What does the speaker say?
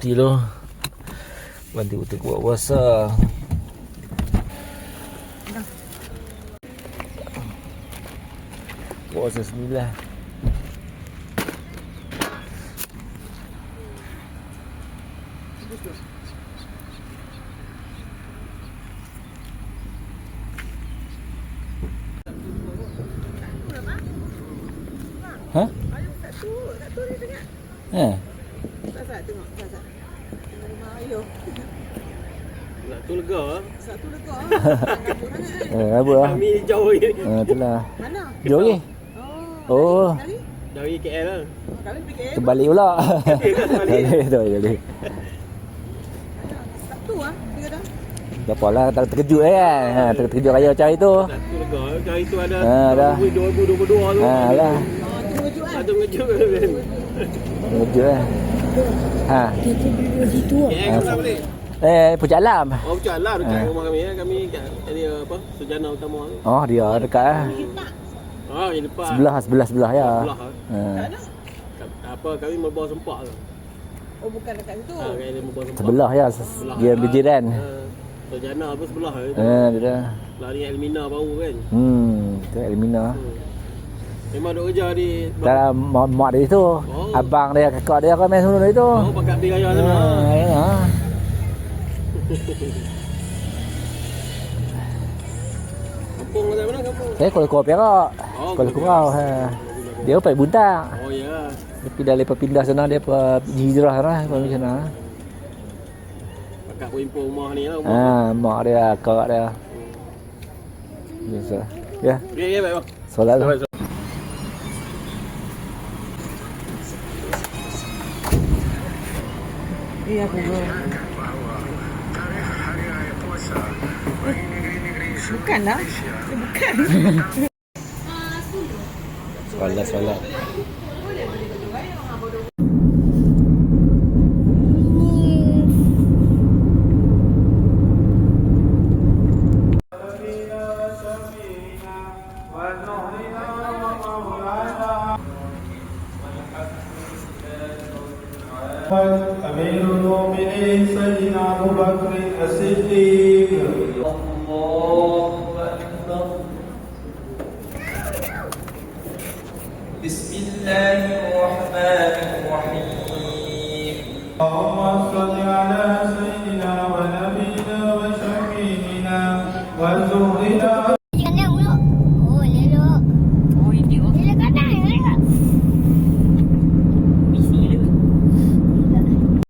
berhenti tu. Berhenti untuk buat puasa. Puasa 9. Ha? Satu ni tengok. Tak tengok. Ayuh. Satu lega. Satu lega. Apa lah? Kami jauh ni. Itulah. Mana? Jauh ni? Oh. Dari KL lah. Kami pergi KL. Terbalik pula. Balik. Satu lah. Tiga dah. Tak apalah, terkejut kan. Terkejut raya macam itu. Satu lega. Macam itu ada 2022 tu. Lah. Satu mengejut. Mengejut lah. Kita duduk situ lah. KL kau balik? Puncak Alam. Oh, Puncak Alam dekat rumah kami. Kami kat area apa? Sujana Utama tu. Oh, dia dekat lah. Yang depan. Sebelah ya. Sebelah. Apa kami Melbourne Sempak tu. Oh, bukan dekat situ. Kat Melbourne Sempak. Sebelah ya. Dia berjiran. Sujana apa sebelah tu. Dia dah. Lari Elmina baru kan. Itu Elmina. Memang duk kerja di dalam mak dia tu. Abang dia, kakak dia kan main semua itu. Oh, pakat pergi raya sana. Kampung macam mana kampung? Saya Kuala Kurau Perak. Kuala Kurau. Dia pakai Buntak. Oh ya. Tapi dah lepas pindah sana dia hijrah sana, pergi sana. Pakat impor rumah ni lah. Mak dia, kakak dia. Biasa. Ya. Ya, baik bang. Solat lah. Iya, aku bukan lah. Bukan. Solat. أمير المؤمنين سيدنا أبو بكر الصديق. الله أكبر. بسم الله الرحمن الرحيم. اللهم صل على سيدنا ونبينا وشفيعنا